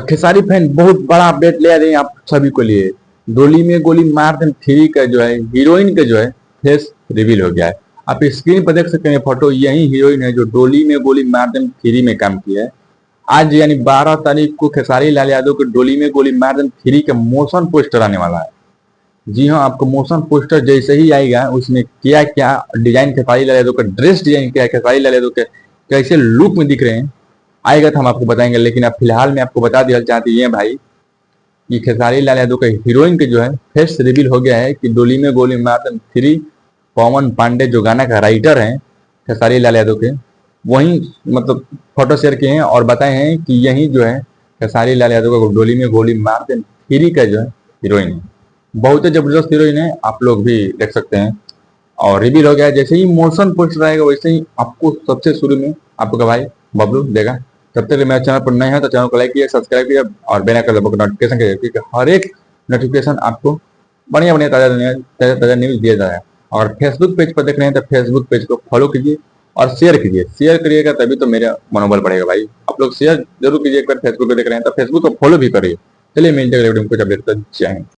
Khesari fan बहुत बड़ा update ले आ रहे हैं आप सभी को लिए। डोली में गोली मार दे 3 का जो है हीरोइन का जो है फेस रिवील हो गया है। आप स्क्रीन पर देख सकते हैं फोटो, यही हीरोइन है जो डोली में गोली मार दे 3 में काम किया है। आज यानी 12 तारीख को खेसारी लाल यादव के डोली में गोली मार दे 3 का मोशन पोस्टर आने वाला है। जी हाँ, आपको मोशन पोस्टर जैसे ही आएगा उसमें क्या क्या डिजाइन खेसारी लाल यादव का ड्रेस डिजाइन क्या है, खेसारी लाल यादव के कैसे लुक में दिख रहे हैं, आएगा तो हम आपको बताएंगे। लेकिन अब फिलहाल मैं आपको बता दिया चाहती है भाई कि खेसारी लाल यादव का हीरोइन के जो है फेस रिवील हो गया है कि डोली में गोली मार 3 पवन पांडे जो गाना का राइटर हैं खेसारी लाल यादव के, वही मतलब फोटो शेयर किए हैं और बताए हैं कि यही जो है खेसारी लाल यादव का डोली में गोली मार 3 का जो है हीरोइन है। बहुत ही जबरदस्त हीरोइन है, आप लोग भी देख सकते हैं। और रिवील हो गया है, जैसे ही मोशन पोस्टर आएगा वैसे ही आपको सबसे शुरू में आपका भाई बबलू देगा। तब तक मेरे चैनल पर नए हैं तो चैनल को लाइक कीजिए, सब्सक्राइब कीजिए और बेल आइकन दबाकर नोटिफिकेशन कीजिए, क्योंकि हर एक नोटिफिकेशन आपको बढ़िया बढ़िया ताज़ा न्यूज़ दिया जाएगा। और फेसबुक पेज पर देख रहे हैं तो फेसबुक पेज को फॉलो कीजिए और शेयर कीजिए। शेयर करिएगा तभी तो मेरा मनोबल बढ़ेगा भाई। आप लोग शेयर जरूर कीजिए। एक बार फेसबुक पर देख रहे हैं तो फेसबुक को फॉलो भी करिए। चलिए मिलते हैं कुछ अपडेट तक। जय हिंद।